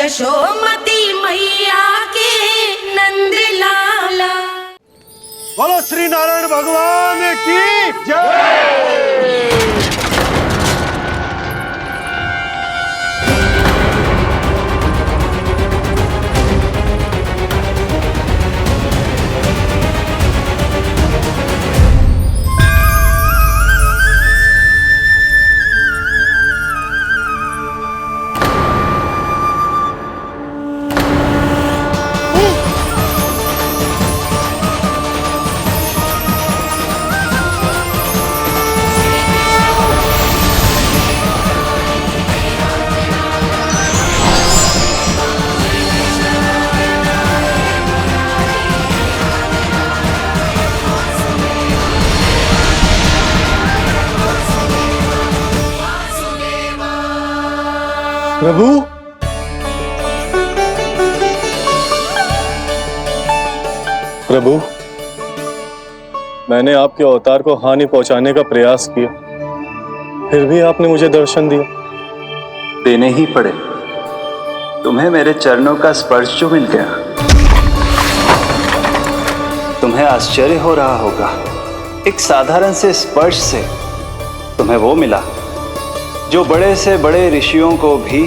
यशोमती मैया के नंद लाला। बोलो श्री नारायण भगवान की जय। प्रभु, प्रभु, मैंने आपके अवतार को हानि पहुंचाने का प्रयास किया, फिर भी आपने मुझे दर्शन दिया। देने ही पड़े। तुम्हें मेरे चरणों का स्पर्श जो मिल गया। तुम्हें आश्चर्य हो रहा होगा, एक साधारण से स्पर्श से तुम्हें वो मिला जो बड़े से बड़े ऋषियों को भी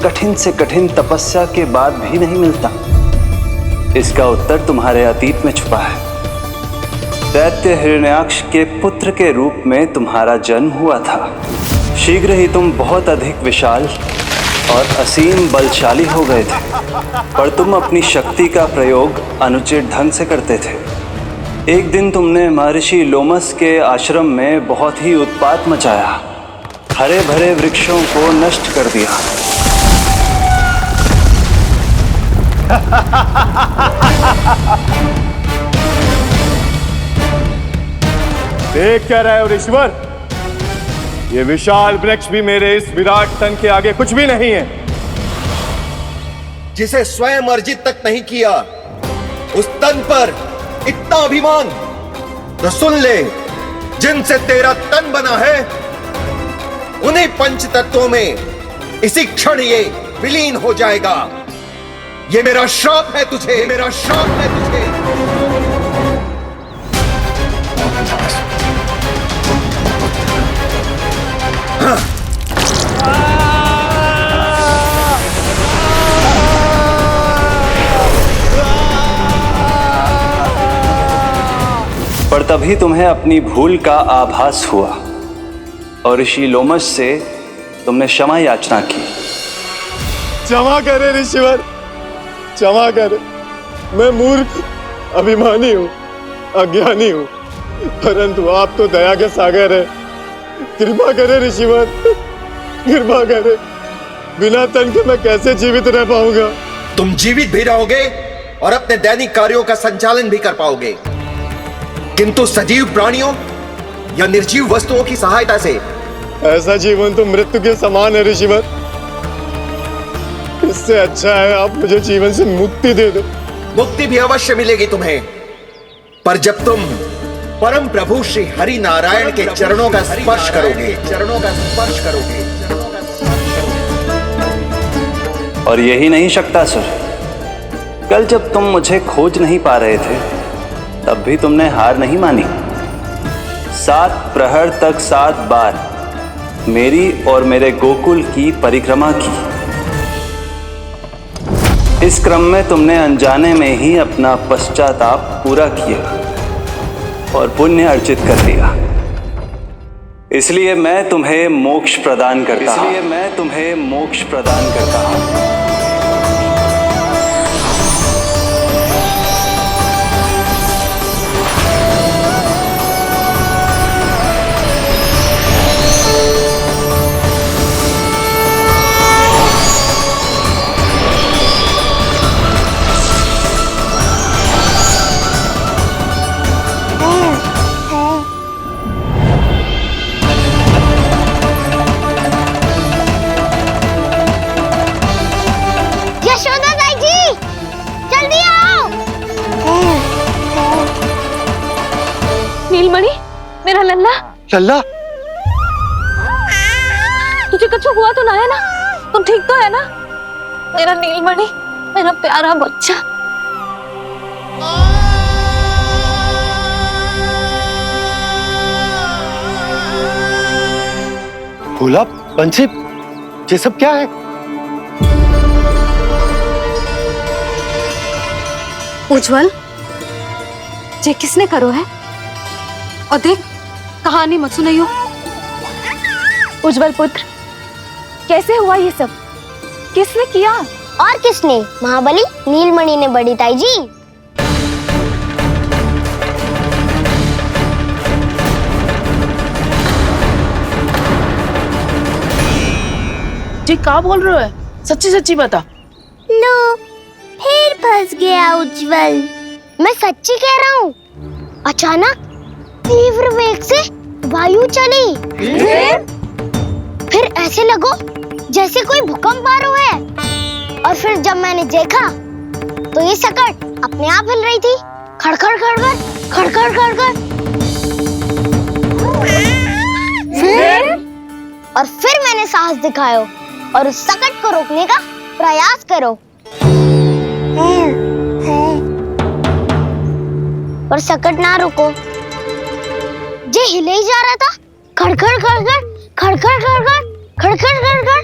कठिन से कठिन तपस्या के बाद भी नहीं मिलता। इसका उत्तर तुम्हारे अतीत में छुपा है। दैत्य हिरण्याक्ष के पुत्र के रूप में तुम्हारा जन्म हुआ था। शीघ्र ही तुम बहुत अधिक विशाल और असीम बलशाली हो गए थे, पर तुम अपनी शक्ति का प्रयोग अनुचित ढंग से करते थे। एक दिन तुमने महर्षि लोमस के आश्रम में बहुत ही उत्पात मचाया, हरे भरे वृक्षों को नष्ट कर दिया। देख क्या रहे हो ऋषिवर? ये विशाल वृक्ष भी मेरे इस विराट तन के आगे कुछ भी नहीं है। जिसे स्वयं अर्जित तक नहीं किया, उस तन पर इतना अभिमान। तो सुन ले, जिनसे तेरा तन बना है उन्हीं पंच तत्वों में इसी क्षण ये विलीन हो जाएगा। ये मेरा श्राप है तुझे, ये मेरा श्राप है तुझे। पर तभी तुम्हें अपनी भूल का आभास हुआ और ऋषि लोमस से तुमने क्षमा याचना की। क्षमा करे ऋषिवर, क्षमा करे। मैं मूर्ख, अभिमानी हूँ, अज्ञानी हूँ, परंतु आप तो दया के सागर है। कृपा करे ऋषिवर, कृपा करे। बिना तन के मैं कैसे जीवित रह पाऊंगा? तुम जीवित भी रहोगे और अपने दैनिक कार्यों का संचालन भी कर पाओगे, किंतु सजीव प्राणियों या निर्जीव वस्तुओं की सहायता से। ऐसा जीवन तो मृत्यु के समान है ऋषिवर। इससे अच्छा है आप मुझे जीवन से मुक्ति दे दो। मुक्ति भी अवश्य मिलेगी तुम्हें, पर जब तुम परम प्रभु श्री हरि नारायण के चरणों का स्पर्श करोगे, चरणों का स्पर्श करोगे। और यही नहीं शक्तासुर, कल जब तुम मुझे खोज नहीं पा रहे थे, तब भी तुमने हार नहीं मानी। 7 प्रहर तक 7 बार मेरी और मेरे गोकुल की परिक्रमा की। इस क्रम में तुमने अनजाने में ही अपना पश्चाताप पूरा किया और पुण्य अर्जित कर लिया। इसलिए मैं तुम्हें मोक्ष प्रदान करता हूं। इसलिए मैं तुम्हें मोक्ष प्रदान करता हूं। नीलमणि, मेरा लल्ला। लल्ला, तुझे कुछ हुआ तो ना है ना? तुम ठीक तो है ना? मेरा नीलमणि, मेरा प्यारा बच्चा। भोला, बंसी, ये सब क्या है? उज्जवल, ये किसने करो है? और देख, कहानी मत सुनाइयो। उज्जवल पुत्र, कैसे हुआ ये सब? किसने किया? और किसने? महाबली नीलमणि ने बड़ी ताई जी। जी क्या बोल रहे हो? सच्ची सच्ची बता। लो, फिर फंस गया उज्जवल। मैं सच्ची कह रहा हूँ। अचानक तीव्र वेग से वायु चली। फिर ऐसे लगो जैसे कोई भूकंप आ रहा है। और फिर जब मैंने देखा तो ये सकट अपने आप हिल रही थी, खड़खड़ खड़खड़ खड़खड़ खड़खड़। फिर मैंने साहस दिखाया और उस सकट को रोकने का प्रयास करो। पर सकट ना रुको, जे हिले ही जा रहा था, खड़खड़ खड़खड़ खड़खड़ खड़खड़ खड़खड़ खड़खड़।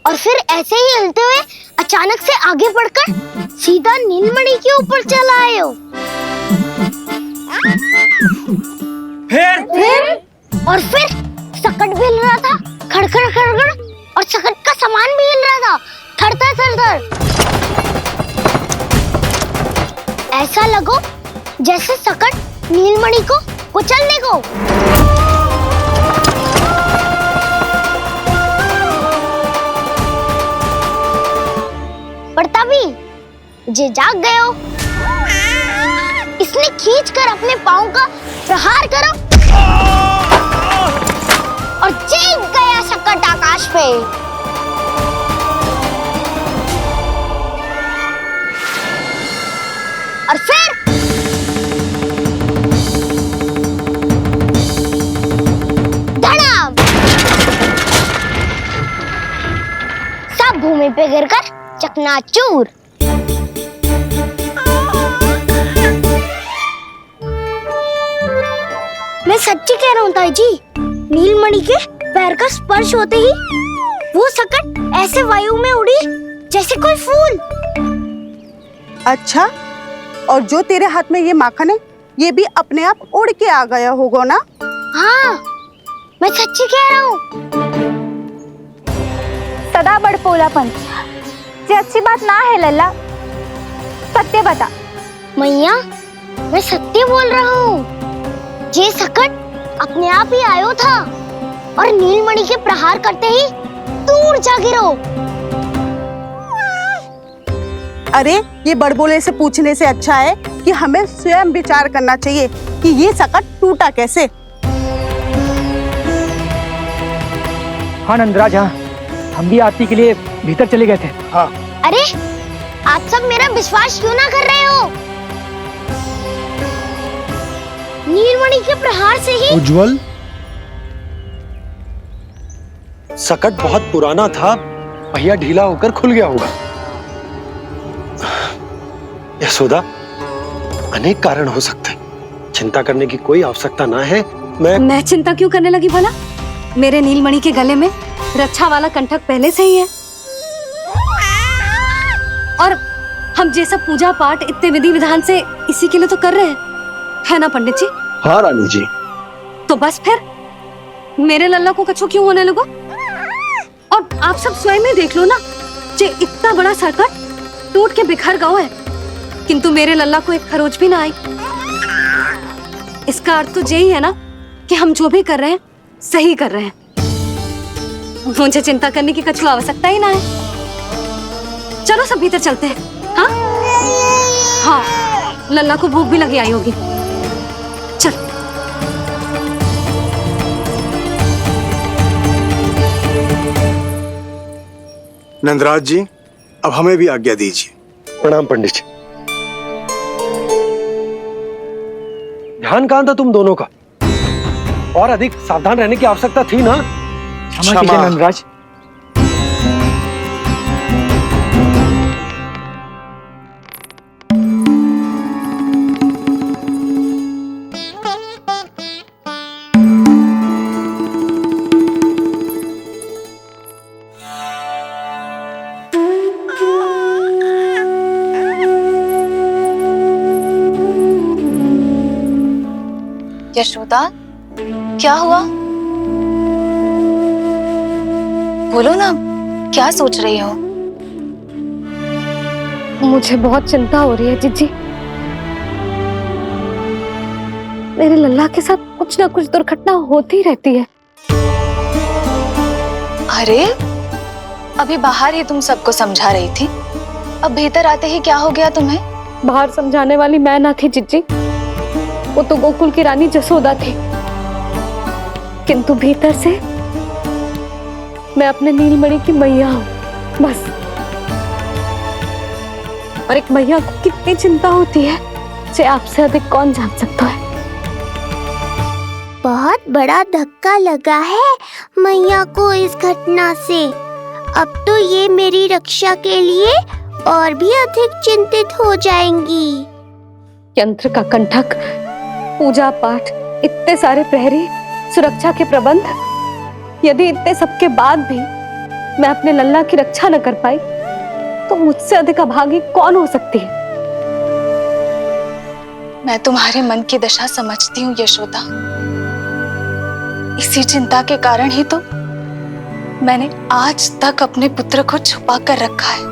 और फिर ऐसे ही हिलते हुए अचानक से आगे बढ़कर सीधा नीलमणि के ऊपर चला आए हो। फिर सकट भी हिल रहा था, खड़खड़ खड़खड़, और सकट का सामान भी हिल रहा था, थरथर थरथर। ऐसा लगो जैसे सकट नीलमणि को कुचलने को। पर तभी जे जाग गए हो। इसने खींचकर अपने पांव का प्रहार करो और चीख गया सकट आकाश पे। और फिर धड़ाम, सब भूमि पे गिरकर चकनाचूर। मैं सच्ची कह रहा हूँ ताई जी, नीलमणि के पैर का स्पर्श होते ही वो सकट ऐसे वायु में उड़ी जैसे कोई फूल। अच्छा, और जो तेरे हाथ में ये माखन है, ये भी अपने आप उड़ के आ गया होगा ना? हाँ, मैं सच्ची कह रहा हूँ। सदा बड़पोलापन, ये अच्छी बात ना है लल्ला। सत्य बता। मैया, मैं सत्य बोल रहा हूँ। ये सकट अपने आप ही आयो था और नीलमणि के प्रहार करते ही दूर जा गिरो। अरे, ये बड़बोले से पूछने से अच्छा है कि हमें स्वयं विचार करना चाहिए कि ये सकट टूटा कैसे। हाँ नंदराज, हाँ, हम भी आरती के लिए भीतर चले गए थे। हाँ। अरे, आप सब मेरा विश्वास क्यों ना कर रहे हो? नीलमणि के प्रहार से ही उज्जवल, सकट बहुत पुराना था, पहिया ढीला होकर खुल गया होगा। यशोदा, अनेक कारण हो सकते हैं, चिंता करने की कोई आवश्यकता ना है। मैं चिंता क्यों करने लगी भला? मेरे नीलमणि के गले में रक्षा वाला कंठक पहले से ही है। और हम ये सब पूजा पाठ इतने विधि विधान से इसी के लिए तो कर रहे हैं, है ना पंडित जी? हाँ रानी जी। तो बस फिर मेरे लल्ला को कछु क्यों होने लगो? और आप सब स्वयं ही देख लो ना, जे इतना बड़ा सकट टूट के बिखर गया है, किंतु मेरे लल्ला को एक खरोच भी ना आई। इसका अर्थ तो यही है ना कि हम जो भी कर रहे हैं सही कर रहे हैं। मुझे चिंता करने की कछु आवश्यकता ही ना है। चलो सब भीतर चलते हैं। हाँ हाँ, लल्ला को भूख भी लगी आई होगी। चल। नंदराज जी, अब हमें भी आज्ञा दीजिए। प्रणाम पंडित जी। ध्यान कहाँ था तुम दोनों का? और अधिक सावधान रहने की आवश्यकता थी ना? क्षमा कीजिए नंदराज। यशोदा, क्या हुआ? बोलो ना, क्या सोच रही हो? मुझे बहुत चिंता हो रही है जीजी। मेरे लल्ला के साथ कुछ ना कुछ दुर्घटना होती रहती है। अरे, अभी बाहर ही तुम सबको समझा रही थी, अब भीतर आते ही क्या हो गया तुम्हें? बाहर समझाने वाली मैं ना थी जीजी, वो तो गोकुल की रानी जसोदा थी। किंतु भीतर से मैं अपने नीलमणि की मैया हूँ, बस। और एक मैया को कितनी चिंता होती है, इसे आपसे अधिक कौन जान सकता है। बहुत बड़ा धक्का लगा है मैया को इस घटना से। अब तो ये मेरी रक्षा के लिए और भी अधिक चिंतित हो जाएंगी। यंत्र का कंठक, पूजा पाठ, इतने सारे प्रहरी, सुरक्षा के प्रबंध, यदि इतने सबके बाद भी मैं अपने लल्ला की रक्षा न कर पाई तो मुझसे अधिक अभागी कौन हो सकती है। मैं तुम्हारे मन की दशा समझती हूँ यशोदा। इसी चिंता के कारण ही तो मैंने आज तक अपने पुत्र को छुपा कर रखा है।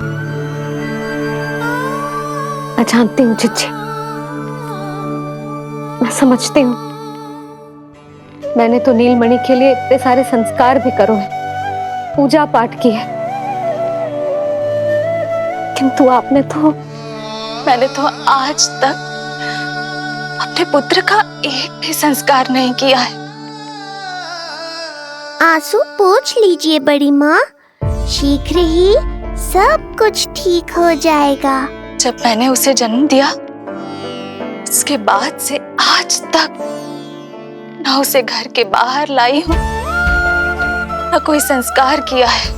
मैं जानती हूँ जीजी, मैं समझती हूँ। मैंने तो नीलमणि के लिए इतने सारे संस्कार भी करो है, पूजा पाठ की है, किंतु मैंने तो आज तक अपने पुत्र का एक भी संस्कार नहीं किया है। आंसू पोंछ लीजिए बड़ी माँ, शीघ्र ही सब कुछ ठीक हो जाएगा। जब मैंने उसे जन्म दिया, उसके बाद से आज तक न उसे घर के बाहर लाई हूँ, न कोई संस्कार किया है।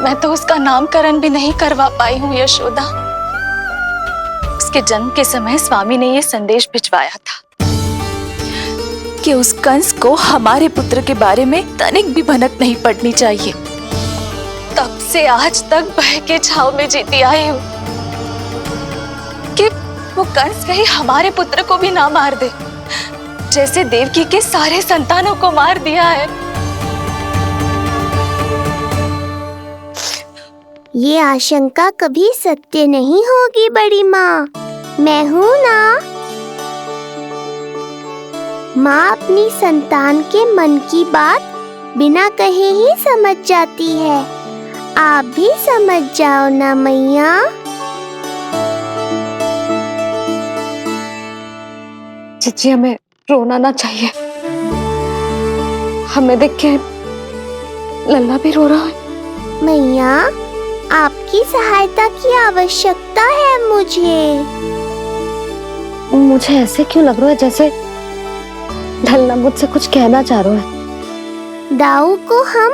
मैं तो उसका नामकरण भी नहीं करवा पाई हूँ यशोदा। उसके जन्म के समय स्वामी ने यह संदेश भिजवाया था कि उस कंस को हमारे पुत्र के बारे में तनिक भी भनक नहीं पड़नी चाहिए। तब से आज तक भय के छाव में जीती आई हूँ कि वो कंस कहीं हमारे पुत्र को भी ना मार दे, जैसे देवकी के सारे संतानों को मार दिया है। ये आशंका कभी सत्य नहीं होगी बड़ी माँ, मैं हूँ ना। माँ अपनी संतान के मन की बात बिना कहे ही समझ जाती है। आप भी समझ जाओ ना मैया। जीजी, हमें रोना ना चाहिए। हमें देख के लल्ला भी रो रहा है। मैया, आपकी सहायता की आवश्यकता है मुझे ऐसे क्यों लग रहा है जैसे लल्ला मुझसे कुछ कहना चाह रहा है। दाऊ को हम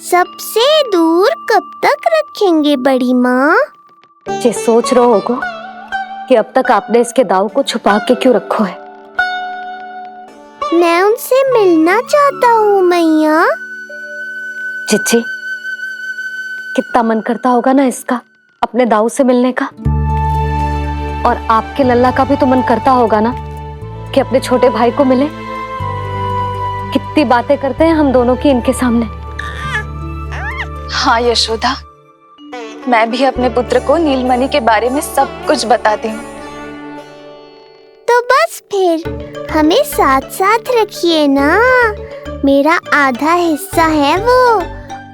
सबसे दूर कब तक रखेंगे बड़ी माँ? ये सोच रहा होगा कि अब तक आपने इसके दाऊ को छुपा के क्यों रखो है। मैं उनसे मिलना चाहता हूँ मैया। चिच्ची, कितना मन करता होगा ना इसका अपने दाऊ से मिलने का। और आपके लल्ला का भी तो मन करता होगा ना कि अपने छोटे भाई को मिले। कितनी बातें करते हैं हम दोनों की इनके सामने। हाँ यशोदा, मैं भी अपने पुत्र को नीलमणि के बारे में सब कुछ बताती हूँ। तो बस फिर हमें साथ साथ रखिए ना। मेरा आधा हिस्सा है वो,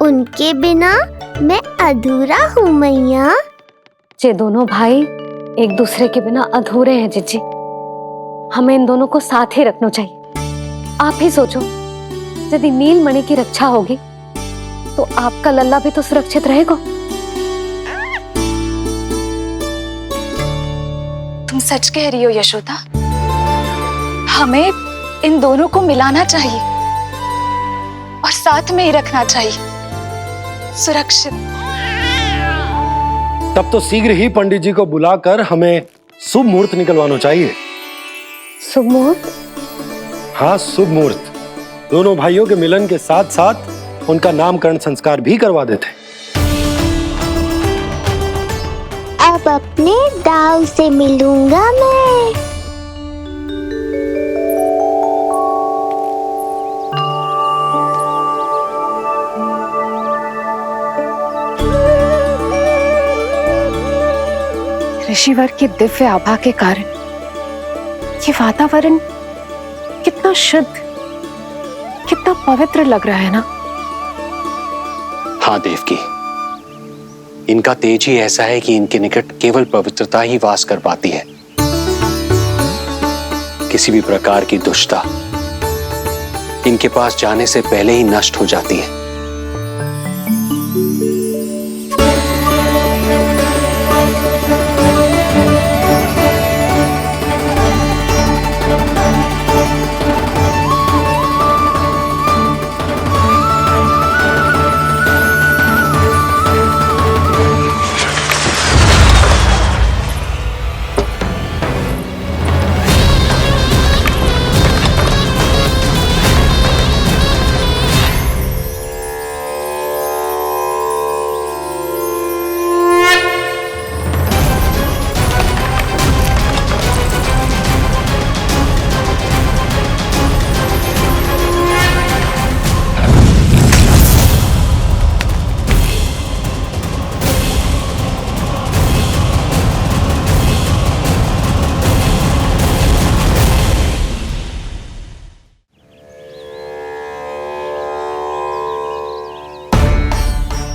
उनके बिना मैं अधूरा हूँ मैया। ये दोनों भाई एक दूसरे के बिना अधूरे हैं जीजी। हमें इन दोनों को साथ ही रखना चाहिए। आप ही सोचो, यदि नीलमणि की रक्षा होगी तो आपका लल्ला भी तो सुरक्षित रहेगा। तुम सच कह रही हो यशोदा। हमें इन दोनों को मिलाना चाहिए और साथ में ही रखना चाहिए, सुरक्षित। तब तो शीघ्र ही पंडित जी को बुलाकर हमें शुभ मुहूर्त निकलवाना चाहिए। शुभ मुहूर्त? हाँ, शुभ मुहूर्त। दोनों भाइयों के मिलन के साथ साथ उनका नामकरण संस्कार भी करवा देते। अब अपने दाऊ से मिलूंगा मैं। ऋषिवर की दिव्य आभा के कारण ये वातावरण कितना शुद्ध, कितना पवित्र लग रहा है ना। हाँ देवकी, इनका तेज ही ऐसा है कि इनके निकट केवल पवित्रता ही वास कर पाती है। किसी भी प्रकार की दुष्टता इनके पास जाने से पहले ही नष्ट हो जाती है।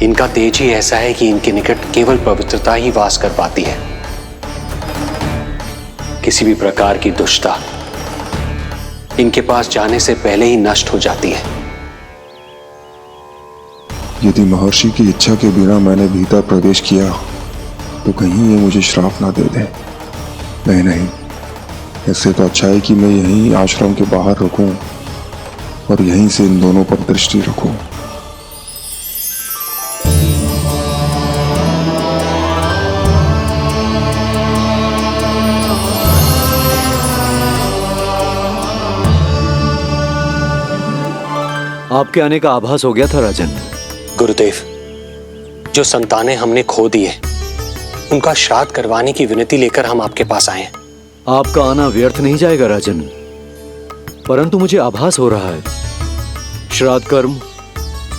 इनका तेज ही ऐसा है कि इनके निकट केवल पवित्रता ही वास कर पाती है। किसी भी प्रकार की दुष्टता इनके पास जाने से पहले ही नष्ट हो जाती है। यदि महर्षि की इच्छा के बिना मैंने भीतर प्रवेश किया तो कहीं ये मुझे श्राप ना दे दे। नहीं, इससे तो अच्छा है कि मैं यहीं आश्रम के बाहर रुकूं और यहीं से इन दोनों पर दृष्टि रखूं। आपके आने का आभास हो गया था राजन। गुरुदेव, जो संतानें हमने खो दी है उनका श्राद्ध करवाने की विनती लेकर हम आपके पास आए हैं। आपका आना व्यर्थ नहीं जाएगा राजन, परंतु मुझे आभास हो रहा है श्राद्ध कर्म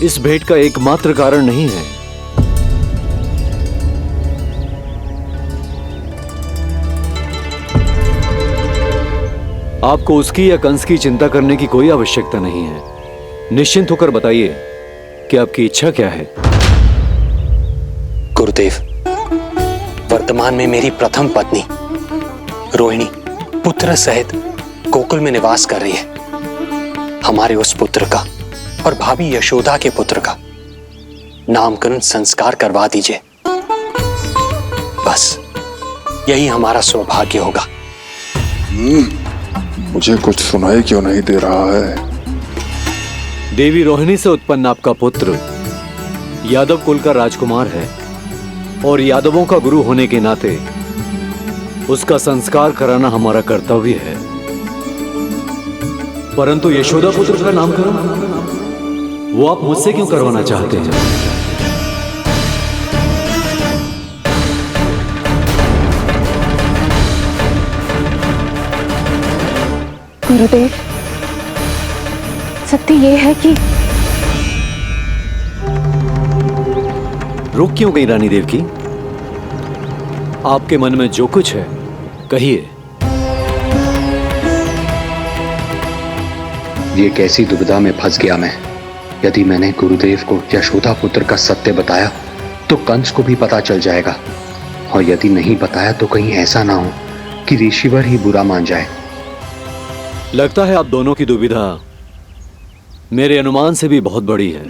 इस भेंट का एकमात्र कारण नहीं है। आपको उसकी या कंस की चिंता करने की कोई आवश्यकता नहीं है। निश्चिंत होकर बताइए कि आपकी इच्छा क्या है। गुरुदेव, वर्तमान में मेरी प्रथम पत्नी रोहिणी पुत्र सहित गोकुल में निवास कर रही है। हमारे उस पुत्र का और भाभी यशोदा के पुत्र का नामकरण संस्कार करवा दीजिए। बस यही हमारा सौभाग्य होगा। मुझे कुछ सुनाई क्यों नहीं दे रहा है? देवी रोहिणी से उत्पन्न आपका पुत्र यादव कुल का राजकुमार है और यादवों का गुरु होने के नाते उसका संस्कार कराना हमारा कर्तव्य है। परंतु यशोदा पुत्र का नामकरण वो आप मुझसे क्यों करवाना चाहते हैं? गुरुदेव, सत्य ये है कि रुक क्यों गई रानी देवकी? आपके मन में जो कुछ है कहिए। ये कैसी दुविधा में फंस गया मैं। यदि मैंने गुरुदेव को यशोदा पुत्र का सत्य बताया तो कंस को भी पता चल जाएगा, और यदि नहीं बताया तो कहीं ऐसा ना हो कि ऋषिवर ही बुरा मान जाए। लगता है आप दोनों की दुविधा मेरे अनुमान से भी बहुत बड़ी है।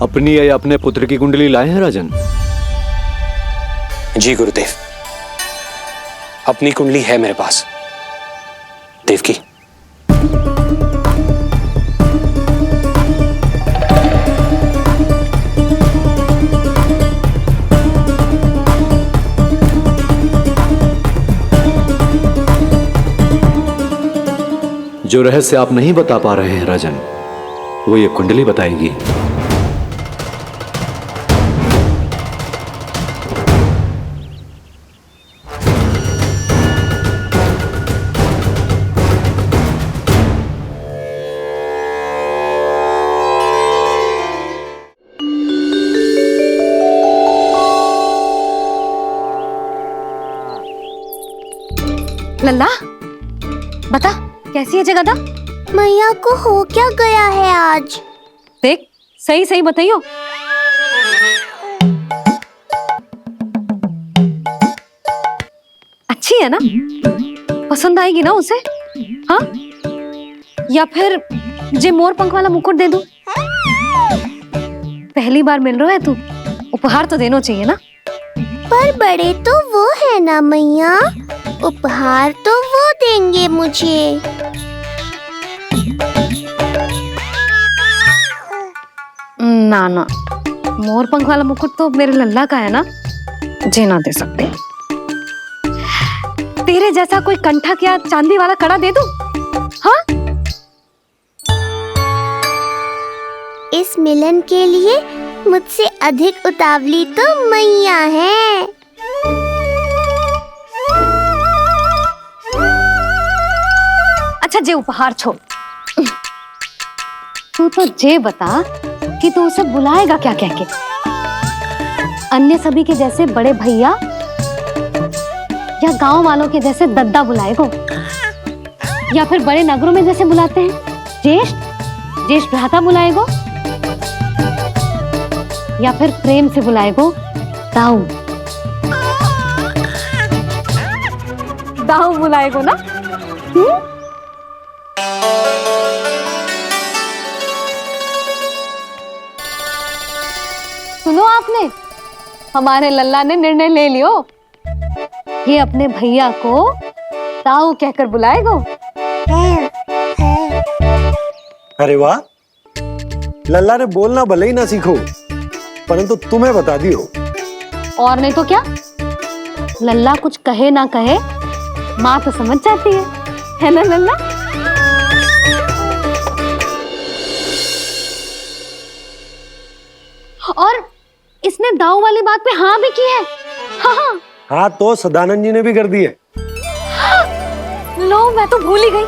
अपनी या अपने पुत्र की कुंडली लाए हैं राजन? जी गुरुदेव, अपनी कुंडली है मेरे पास। देवकी, जो रहस्य आप नहीं बता पा रहे हैं राजन, वो ये कुंडली बताएगी। लल्ला बता कैसी है जगदा? मैया को हो क्या गया है आज? देख सही सही बताइयो। अच्छी है ना? पसंद आएगी ना उसे? हाँ या फिर जे मोर पंख वाला मुकुट दे दूं? पहली बार मिल रहा है तू, उपहार तो देना चाहिए ना। पर बड़े तो वो है ना मैया, उपहार तो वो देंगे मुझे। ना ना, मोर पंख वाला मुकुट तो मेरे लल्ला का है ना, जे ना दे सकते। तेरे जैसा कोई कंठक या चांदी वाला कड़ा दे दूं? हाँ? इस मिलन के लिए मुझसे अधिक उतावली तो मैया है। अच्छा जे उपहार छोड़, तू तो जे बता कि तू उसे बुलाएगा क्या कह के? अन्य सभी के जैसे बड़े भैया या गांव वालों के जैसे दद्दा बुलाएगो, या फिर बड़े नगरों में जैसे बुलाते हैं ज्येष्ठ ज्येष्ठ भ्राता बुलाएगो, या फिर प्रेम से बुलाएगो दाऊ दाऊ बुलाएगो ना? सुनो आपने, हमारे लल्ला ने निर्णय ले लियो, ये अपने भैया को ताऊ कहकर बुलाएगो। अरे वाह, लल्ला ने बोलना भले ही ना सीखो, परंतु तुम्हें बता दियो। और नहीं तो क्या, लल्ला कुछ कहे ना कहे माँ तो समझ जाती है ना लल्ला? और इसने दाऊ वाली बात पे हाँ भी की है। हाँ हाँ हाँ तो सदानंद जी ने भी कर दी है। लो मैं तो भूल ही गई,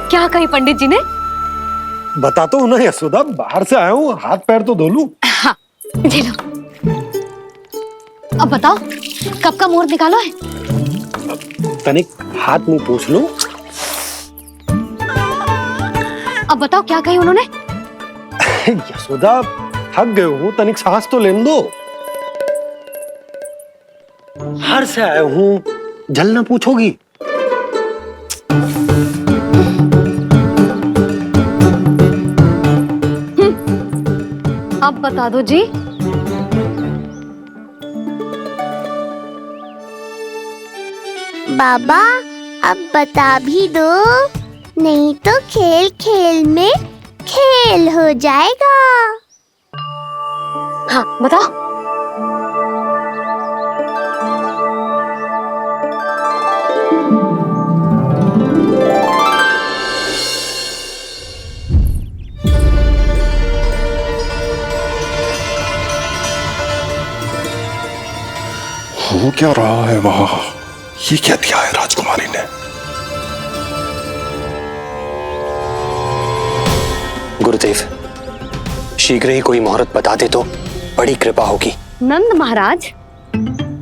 क्या कही पंडित जी ने? बता तो ना यशोदा, बाहर से आया हूँ, हाथ पैर तो धो लूं। हाँ ले लो। अब बताओ कब का मुहूर्त निकालो है? तनिक हाथ मुंह पूछ लूं। अब बताओ क्या कही उन्होंने? यशोदा थक गए हूँ, तनिक सांस तो लेने दो। बाहर से आया हूँ, जल ना पूछोगी? अब बता दो जी। बाबा अब बता भी दो, नहीं तो खेल खेल में खेल हो जाएगा। हाँ बताओ। हो क्या रहा है वहां? ये क्या दिया है राजकुमारी ने? गुरुदेव, शीघ्र ही कोई मुहूर्त बता दे तो बड़ी कृपा होगी। नंद महाराज,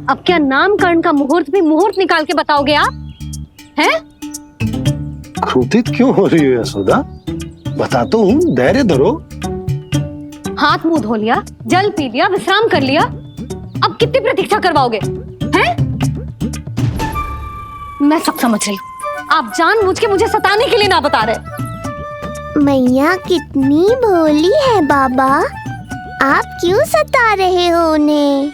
अब क्या नामकरण का मुहूर्त भी मुहूर्त निकाल के बताओगे आप? हैं? क्रोधित क्यों हो रही है यशोदा? बता तो हूँ, धैर्य धरो। हाथ मुंह धो लिया, जल पी लिया, विश्राम कर लिया, अब कितनी प्रतीक्षा करवाओगे? हैं? मैं सब समझ रही हूँ, आप जानबूझ के मुझे सताने के लिए ना बता रहे। मैया कितनी भोली है बाबा, आप क्यों सता रहे हो उन्हें?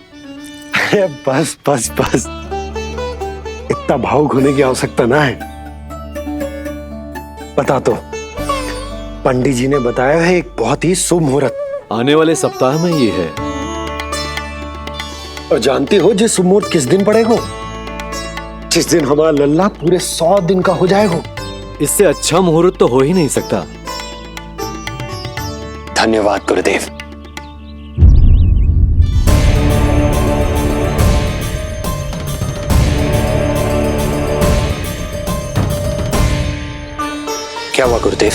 बस बस बस, इतना भावुक होने की आवश्यकता ना है। बता तो, पंडित जी ने बताया है एक बहुत ही शुभ मुहूर्त आने वाले सप्ताह में ये है। और जानते हो जिस मुहूर्त किस दिन पड़ेगा? जिस दिन हमारा लल्ला पूरे 100 दिन का हो जाएगा। इससे अच्छा मुहूर्त तो हो ही नहीं सकता। धन्यवाद गुरुदेव। क्या हुआ गुरुदेव?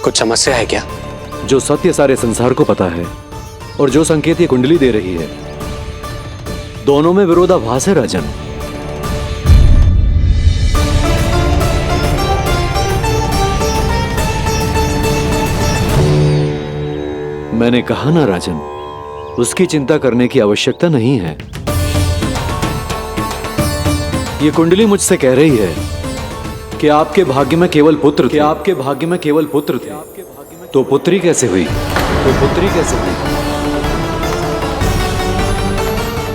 कुछ समस्या है क्या? जो सत्य सारे संसार को पता है और जो संकेत ये कुंडली दे रही है, दोनों में विरोधाभास है राजन। मैंने कहा ना राजन, उसकी चिंता करने की आवश्यकता नहीं है। ये कुंडली मुझसे कह रही है कि आपके भाग्य में केवल पुत्र थे। आपके भाग्य में केवल पुत्र थे, तो पुत्री कैसे हुई?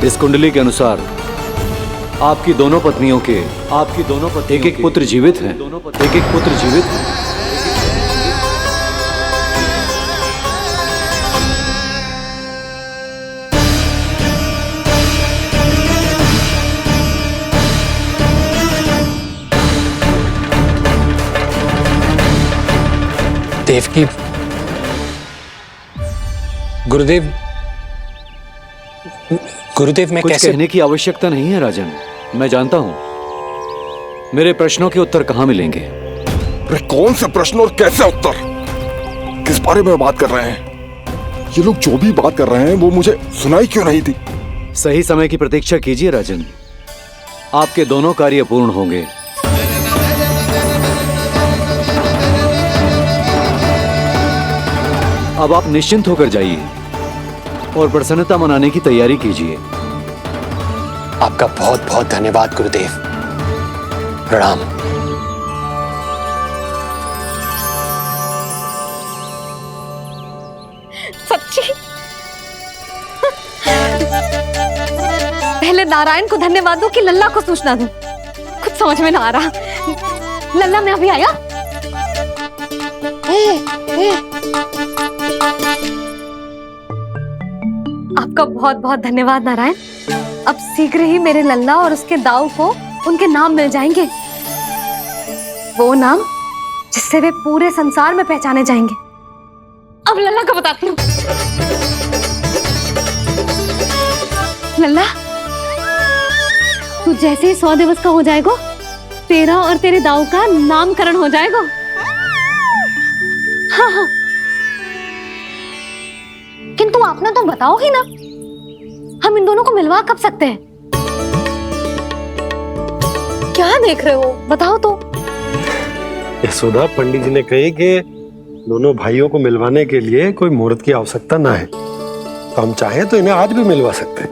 इस कुंडली के अनुसार आपकी दोनों पत्नियों के एक एक पुत्र जीवित हैं। देवकी, गुरुदेव मैं कुछ कैसे? कहने की आवश्यकता नहीं है राजन, मैं जानता हूं मेरे प्रश्नों के उत्तर कहां मिलेंगे। अरे कौन से प्रश्न और कैसे उत्तर? किस बारे में बात कर रहे हैं? ये लोग जो भी बात कर रहे हैं वो मुझे सुनाई क्यों नहीं थी? सही समय की प्रतीक्षा कीजिए राजन, आपके दोनों कार्य पूर्ण होंगे। अब आप निश्चिंत होकर जाइए और प्रसन्नता मनाने की तैयारी कीजिए। आपका बहुत बहुत धन्यवाद गुरुदेव। प्रणाम। सच्ची? पहले नारायण को धन्यवाद दूं कि लल्ला को सूचना दूं? कुछ समझ में ना आ रहा। लल्ला मैं अभी आया। आपका बहुत बहुत धन्यवाद नारायण। अब शीघ्र ही मेरे लल्ला और उसके दाऊ को उनके नाम मिल जाएंगे, वो नाम जिससे वे पूरे संसार में पहचाने जाएंगे। अब लल्ला को बताती हूँ। लल्ला, तू जैसे ही 100 दिवस का हो जाएगा, तेरा और तेरे दाऊ का नामकरण हो जाएगा। हाँ। किंतु आपने तो बताओ ही ना, हम इन दोनों को मिलवा कब सकते हैं? क्या देख रहे हो, बताओ तो। यशोदा, पंडित जी ने कही कि दोनों भाइयों को मिलवाने के लिए कोई मुहूर्त की आवश्यकता ना है, तो हम चाहें तो इन्हें आज भी मिलवा सकते हैं।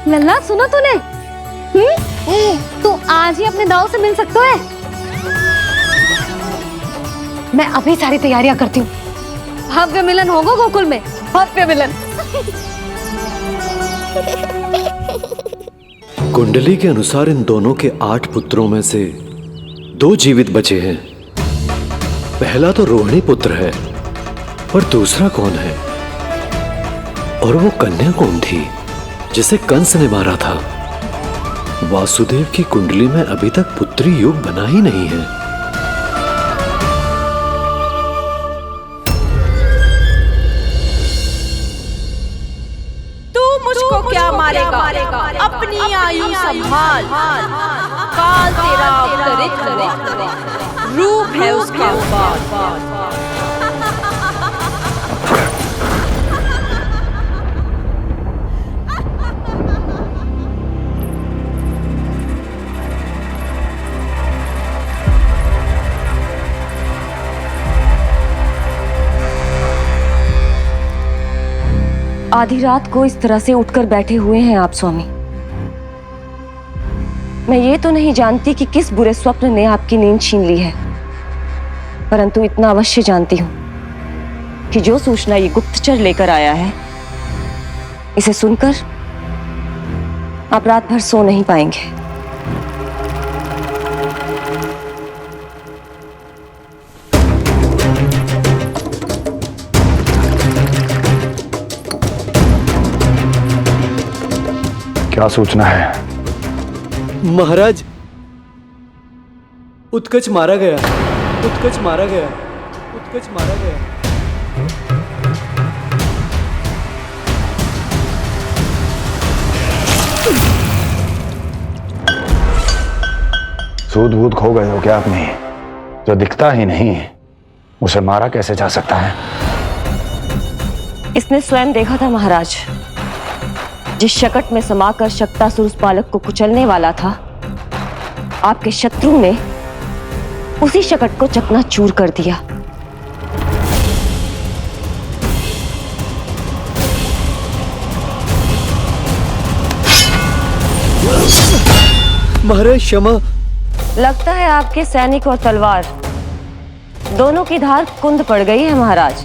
लल्ला सुनो तूने, तू आज ही अपने दाऊ से मिल सकता है। मैं अभी सारी तैयारियां करती हूँ। भव्य मिलन होगा गोकुल में, भव्य मिलन। कुंडली के अनुसार इन दोनों के 8 पुत्रों में से 2 जीवित बचे हैं। पहला तो रोहिणी पुत्र है, पर दूसरा कौन है? और वो कन्या कौन थी जिसे कंस ने मारा था? वासुदेव की कुंडली में अभी तक पुत्री योग बना ही नहीं है। मुझको क्या मारेगा? अपनी आयु संभाल, काल तेरा अवतरित रूप है उसका उपाल। आधी रात को इस तरह से उठकर बैठे हुए हैं आप स्वामी। मैं ये तो नहीं जानती कि किस बुरे स्वप्न ने आपकी नींद छीन ली है, परंतु इतना अवश्य जानती हूं कि जो सूचना ये गुप्तचर लेकर आया है, इसे सुनकर आप रात भर सो नहीं पाएंगे। क्या सूचना है? महाराज, उत्कच मारा गया। उत्कच मारा गया। उत्कच मारा गया। सूद बूद खो गए हो क्या अपनी? जो दिखता ही नहीं उसे मारा कैसे जा सकता है? इसने स्वयं देखा था महाराज। जिस शकट में समाकर शक्तासुर उस बालक को कुचलने वाला था, आपके शत्रु ने उसी शकट को चकनाचूर कर दिया। महाराज क्षमा। लगता है आपके सैनिक और तलवार दोनों की धार कुंद पड़ गई है महाराज।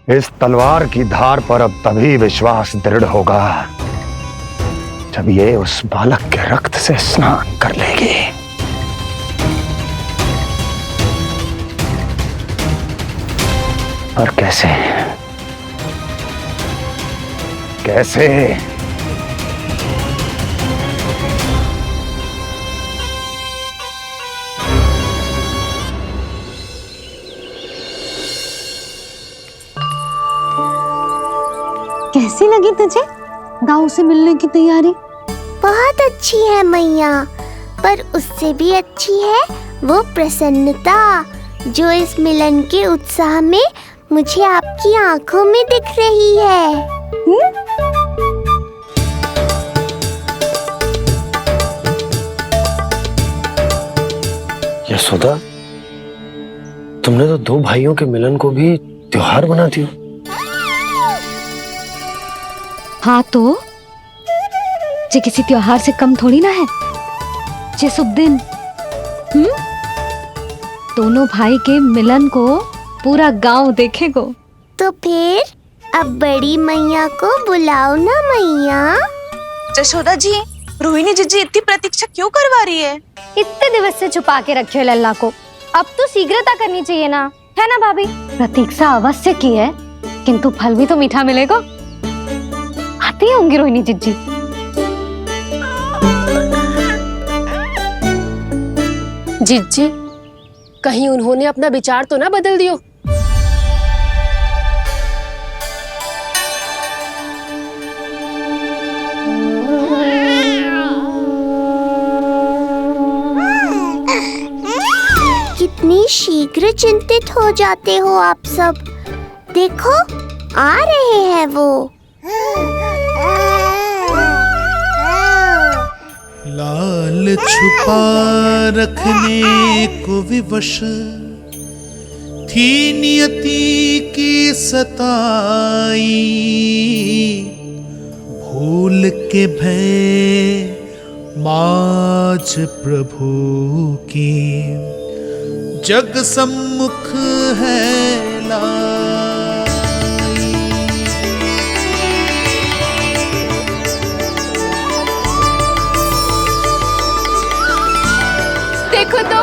इस तलवार की धार पर अब तभी विश्वास दृढ़ होगा जब ये उस बालक के रक्त से स्नान कर लेगी। और कैसे कैसे? कैसी लगी तुझे दाऊ से मिलने की तैयारी? बहुत अच्छी है मैया, पर उससे भी अच्छी है वो प्रसन्नता जो इस मिलन के उत्साह में मुझे आपकी आंखों में दिख रही है। यशोदा, तुमने तो दो भाइयों के मिलन को भी त्योहार बना दिया। हाँ तो जे किसी त्योहार से कम थोड़ी ना है। जे शुभ दिन दोनों भाई के मिलन को पूरा गांव देखेगो। तो फिर अब बड़ी मैया को बुलाओ ना मैया। यशोदा जी, रोहिणी जीजी इतनी प्रतीक्षा क्यों करवा रही है? इतने दिवस से छुपा के रखे हो लल्ला को, अब तो शीघ्रता करनी चाहिए ना, है ना भाभी? प्रतीक्षा अवश्य की है, किंतु फल भी तो मीठा मिलेगा। आती होंगी रोहिणी जीजी। जीजी, कहीं उन्होंने अपना विचार तो ना बदल दियो? कितनी शीघ्र चिंतित हो जाते हो आप सब। देखो आ रहे हैं वो। लाल छुपा रखने को विवश थी नियति की सताई, भूल के भय माज प्रभु की जग सम्मुख है लाई। देखो तो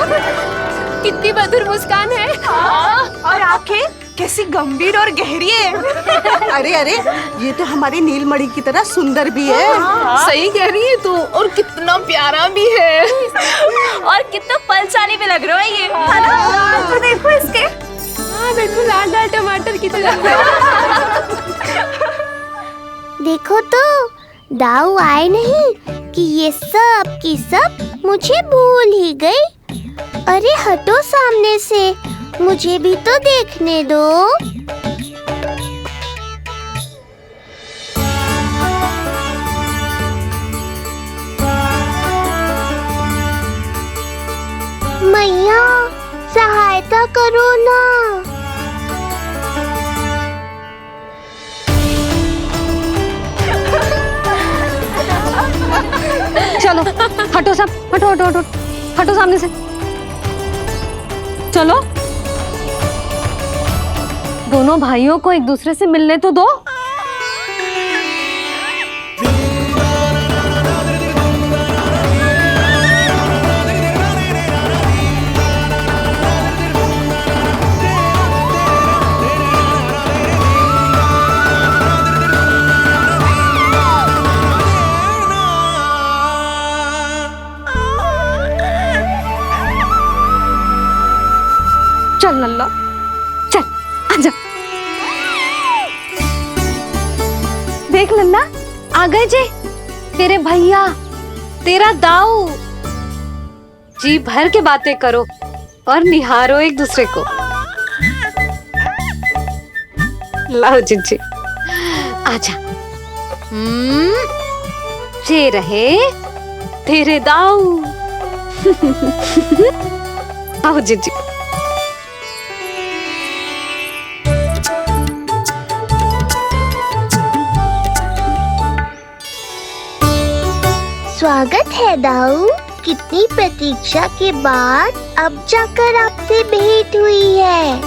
कितनी मधुर मुस्कान है। और आंखें कैसी गंभीर और गहरी है। अरे अरे, ये तो हमारी नीलमणि की तरह सुंदर भी है। सही कह रही है तू, और कितना प्यारा भी है। और कितना बलशाली भी लग रहा है ये, है ना? तो देखो इसके। हाँ बिल्कुल लाल लाल टमाटर की तरह। देखो तो दाऊ आए नहीं कि ये सब की सब मुझे भूल ही गई। अरे हटो सामने से, मुझे भी तो देखने दो। मैया सहायता करो ना। चलो हटो सब, हटो हटो हटो हटो सामने से। चलो दोनों भाइयों को एक दूसरे से मिलने तो दो। चल लल्ला, चल आजा। देख लल्ला, आ गए जे तेरे भैया, तेरा दाऊ। जी भर के बातें करो और निहारो एक दूसरे को। लाओ जीजी, आजा। ये रहे तेरे दाऊ। आओ जीजी। स्वागत है दाऊ। कितनी प्रतीक्षा के बाद अब जाकर आपसे भेंट हुई है।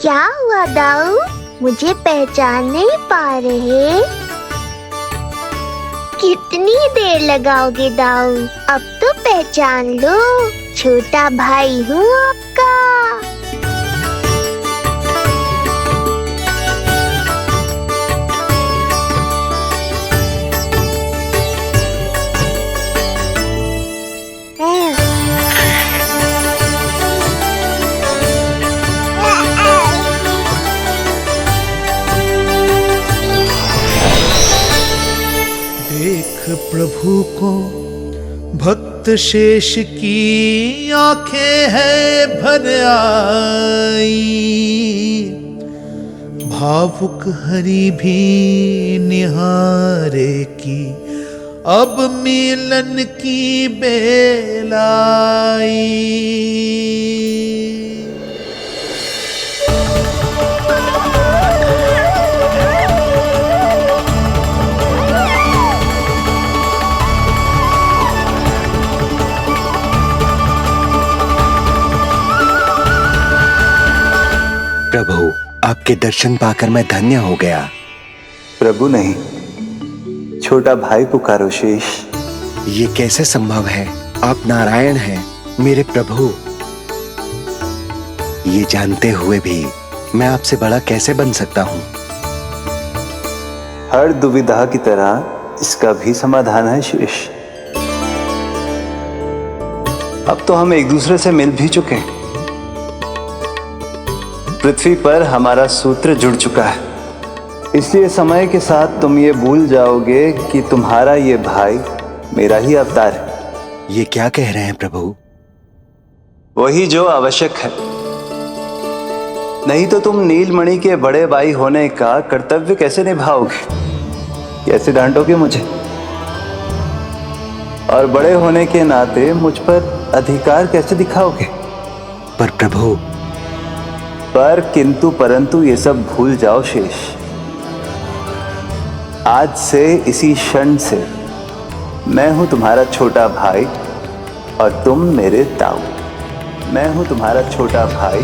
क्या हुआ दाऊ? मुझे पहचान नहीं पा रहे? कितनी देर लगाओगे दाऊ? अब तो पहचान लो, छोटा भाई हूँ आपका। देख प्रभु को भक्त शेष की आंखें है भर आई, भावुक हरि भी निहारे की अब मिलन की बेल आई। प्रभु, आपके दर्शन पाकर मैं धन्य हो गया। प्रभु नहीं, छोटा भाई पुकारो शेष। ये कैसे संभव है? आप नारायण हैं, मेरे प्रभु। ये जानते हुए भी मैं आपसे बड़ा कैसे बन सकता हूँ? हर दुविधा की तरह इसका भी समाधान है शेष। अब तो हम एक दूसरे से मिल भी चुके हैं। पृथ्वी पर हमारा सूत्र जुड़ चुका है, इसलिए समय के साथ तुम ये भूल जाओगे कि तुम्हारा ये भाई मेरा ही अवतार है। ये क्या कह रहे हैं प्रभु? वही जो आवश्यक है, नहीं तो तुम नीलमणि के बड़े भाई होने का कर्तव्य कैसे निभाओगे? कैसे डांटोगे मुझे? और बड़े होने के नाते मुझ पर अधिकार कैसे दिखाओगे? पर प्रभु, पर किंतु परंतु ये सब भूल जाओ शेष। आज से, इसी क्षण से मैं हूं तुम्हारा छोटा भाई और तुम मेरे ताऊ। मैं हूं तुम्हारा छोटा भाई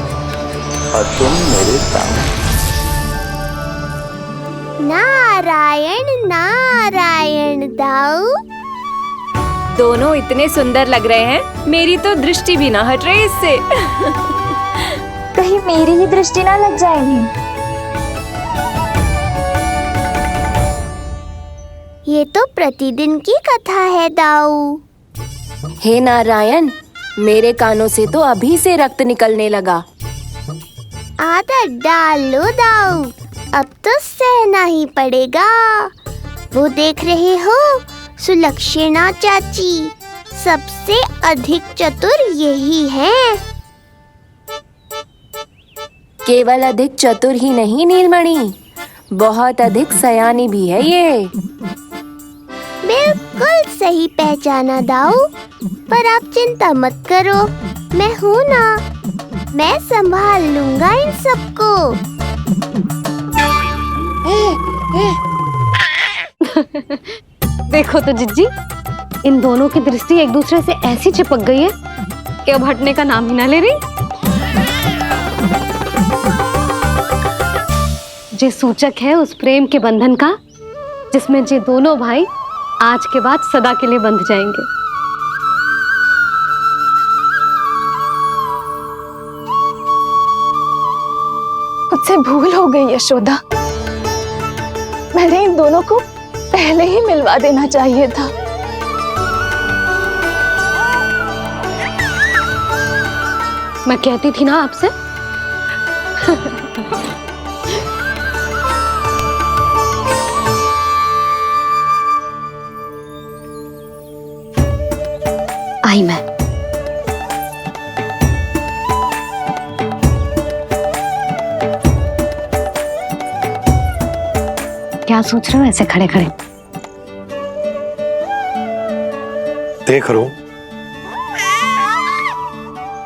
और तुम मेरे ताऊ। नारायण नारायण दाऊ। दोनों इतने सुंदर लग रहे हैं, मेरी तो दृष्टि भी ना हट रही इससे। कहीं मेरी ही दृष्टि ना लग जाएगी। ये तो प्रतिदिन की कथा है दाऊ। हे नारायण, मेरे कानों से तो अभी से रक्त निकलने लगा। आदत डाल लो दाऊ, अब तो सहना ही पड़ेगा। वो देख रहे हो, सुलक्षणा चाची सबसे अधिक चतुर यही है। केवल अधिक चतुर ही नहीं नीलमणि, बहुत अधिक सयानी भी है ये। बिल्कुल सही पहचाना दाऊ, पर आप चिंता मत करो, मैं हूँ ना, मैं संभाल लूंगा इन सबको। देखो तो जिज्जी, इन दोनों की दृष्टि एक दूसरे से ऐसी चिपक गई है कि अब हटने का नाम ही ना ले रही। ये सूचक है उस प्रेम के बंधन का, जिसमें ये दोनों भाई आज के बाद सदा के लिए बंध जाएंगे। मुझसे भूल हो गई यशोदा, मैंने इन दोनों को पहले ही मिलवा देना चाहिए था। मैं कहती थी ना आपसे। आई मैं। क्या सोच रहे हो ऐसे खड़े खड़े? देख रो,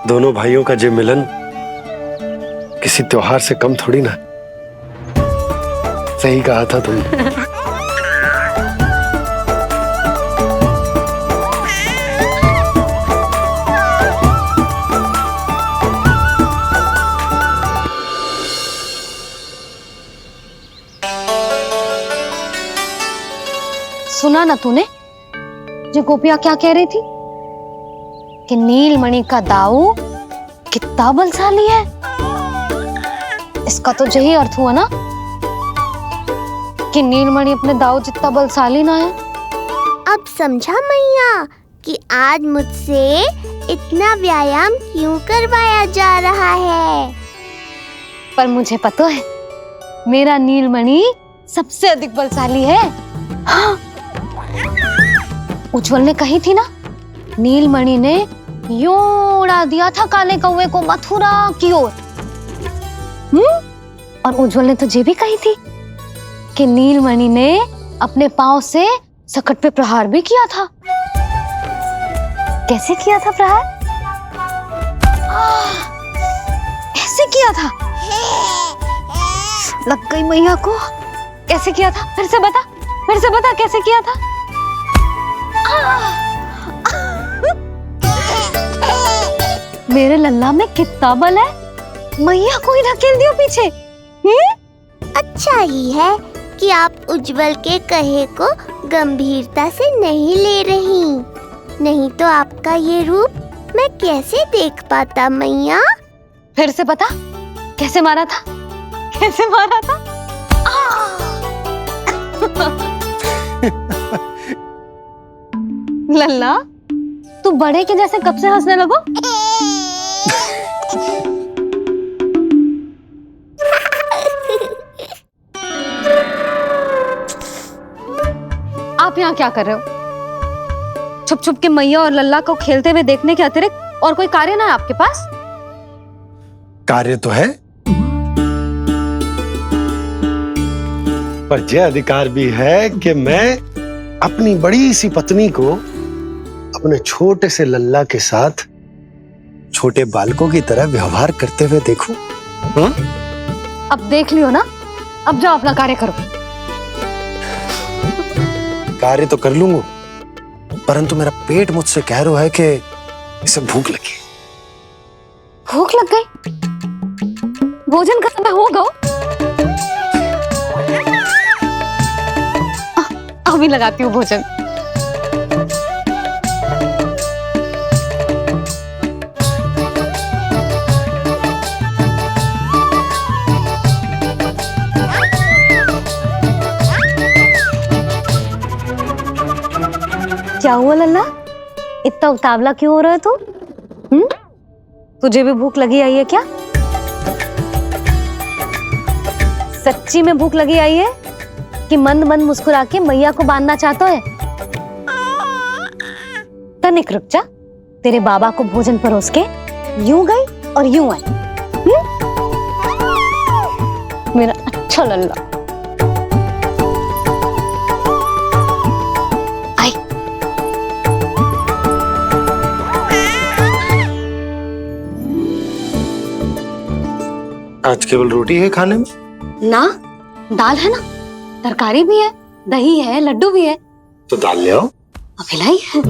दोनों भाइयों का ये मिलन किसी त्योहार से कम थोड़ी ना। सही कहा था तुमने। सुना ना तूने जो गोपिया क्या कह रही थी कि नीलमणि का दाऊ कितना बलशाली है। इसका तो यही अर्थ हुआ ना कि नीलमणि अपने दाऊ जितना बलशाली ना है। अब समझा मैया कि आज मुझसे इतना व्यायाम क्यों करवाया जा रहा है। पर मुझे पता है मेरा नीलमणि सबसे अधिक बलशाली है। हाँ। उज्जवल ने कही थी ना, नीलमणि ने यूं उड़ा दिया था काले कौवे को मथुरा की ओर। और उज्जवल ने तो ये भी कही थी कि नीलमणि ने अपने पांव से सकट पे प्रहार भी किया था। कैसे किया था प्रहार? ऐसे किया था। लग गई मैया को। कैसे किया था? फिर से बता कैसे किया था? मेरे लल्ला में कितना बल है। मैया को ही ढकेल दियो पीछे। अच्छा ही है कि आप उज्जवल के कहे को गंभीरता से नहीं ले रही, नहीं तो आपका ये रूप मैं कैसे देख पाता मैया। फिर से बता कैसे मारा था? कैसे मारा था? लल्ला तू बड़े के जैसे कब से हंसने लगो? आप यहाँ क्या कर रहे हो? छुप छुप के मैया और लल्ला को खेलते हुए देखने के अतिरिक्त और कोई कार्य ना है आपके पास? कार्य तो है, पर यह अधिकार भी है कि मैं अपनी बड़ी सी पत्नी को अपने छोटे से लल्ला के साथ छोटे बालकों की तरह व्यवहार करते हुए देखूं। अब देख लियो ना, अब जाओ अपना कार्य करो। कार्य तो कर लूंगा, परंतु मेरा पेट मुझसे कह रहा है कि इसे भूख लगी। भूख लग गई? भोजन का समय होगा। अभी लगाती हूँ भोजन। क्या हुआ लल्ला, इतना उतावला क्यों हो रहा है तू? तुझे भी भूख लगी आई है क्या? सच्ची में भूख लगी आई है कि मंद मंद मुस्कुरा के मैया को बांधना चाहता है? तनिक रुक जा, तेरे बाबा को भोजन परोस के यूं गई और यूं आई। मेरा अच्छा लल्ला। आई। आज केवल रोटी है खाने में? ना, दाल है ना, तरकारी भी है, दही है, लड्डू भी है। तो दाल ले आओ। अभी लाई है।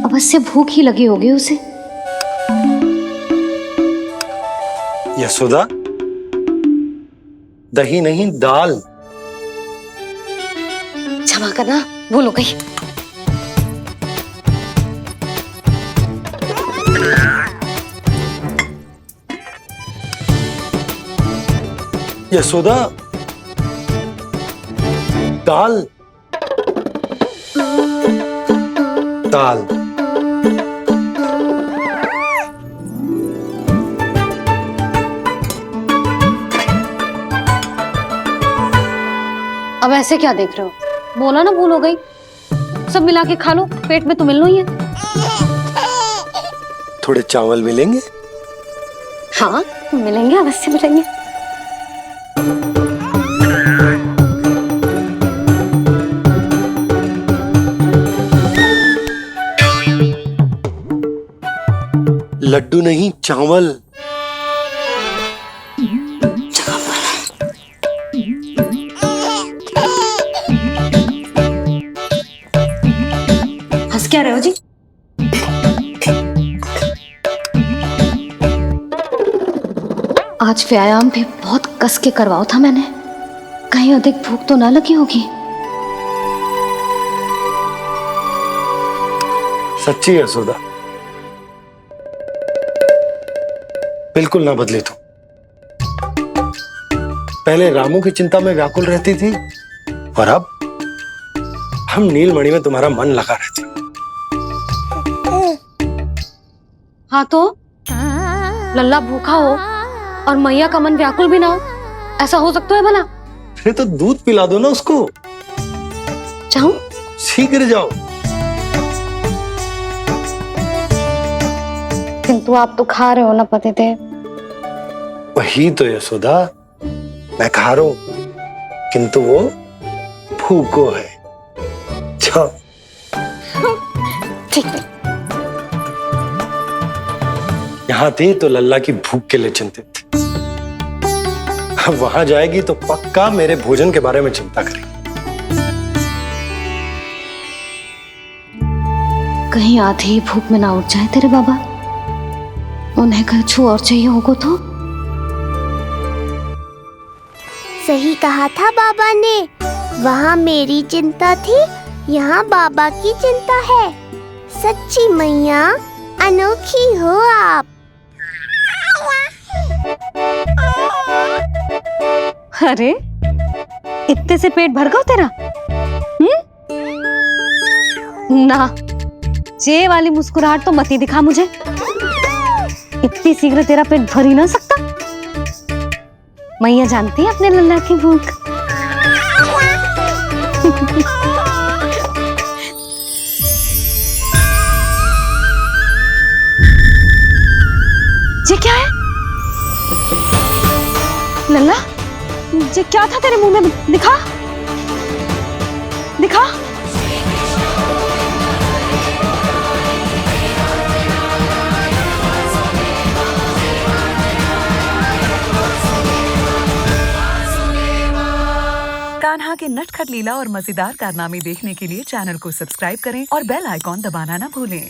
अवश्य भूख ही लगी होगी उसे। यशोदा, दही नहीं दाल। क्षमा करना, भूल हो गई। यशोदा, दाल दाल। अब ऐसे क्या देख रहे हो? बोला ना भूल हो गई। सब मिला के खा लो, पेट में तो मिलना ही है। थोड़े चावल मिलेंगे? हाँ मिलेंगे, अवश्य मिलेंगे। लड्डू नहीं, चावल। हंस क्या रहे हो जी? आज व्यायाम भी बहुत कस के करवाओ था मैंने, कहीं अधिक भूख तो ना लगी होगी। सच्ची है यशोदा, बिल्कुल ना बदले तुम। पहले रामू की चिंता में व्याकुल रहती थी और अब हम नीलमणि में तुम्हारा मन लगा रहते। हाँ तो लल्ला भूखा हो और मैया का मन व्याकुल भी ना हो, ऐसा हो सकता है भला? फिर तो दूध पिला दो ना उसको। जाऊं? शीघ्र जाओ। किंतु आप तो खा रहे हो ना पतिदेव। वही तो यशोदा, मैं खा रहा हूं, किंतु वो भूखो है। जाओ। ठीक है। यहाँ थी तो लल्ला की भूख के लिए चिंतित थी, अब वहां जाएगी तो पक्का मेरे भोजन के बारे में चिंता करेगी। कहीं आधी भूख में ना उठ जाए तेरे बाबा, उन्हें कुछ और चाहिए होगा तो? सही कहा था बाबा ने, वहाँ मेरी चिंता थी, यहाँ बाबा की चिंता है। सच्ची मैया, अनोखी हो आप। अरे इतने से पेट भर गया तेरा? ना, ये वाली मुस्कुराहट तो मत ही दिखा मुझे, इतनी शीघ्र तेरा पेट भर ही ना सकता। मैया जानती है अपने लल्ला की भूख। ये क्या है लल्ला? ये क्या था तेरे मुंह में? दिखा दिखा। कान्हा के नटखट लीला और मजेदार कारनामे देखने के लिए चैनल को सब्सक्राइब करें और बेल आइकॉन दबाना ना भूलें।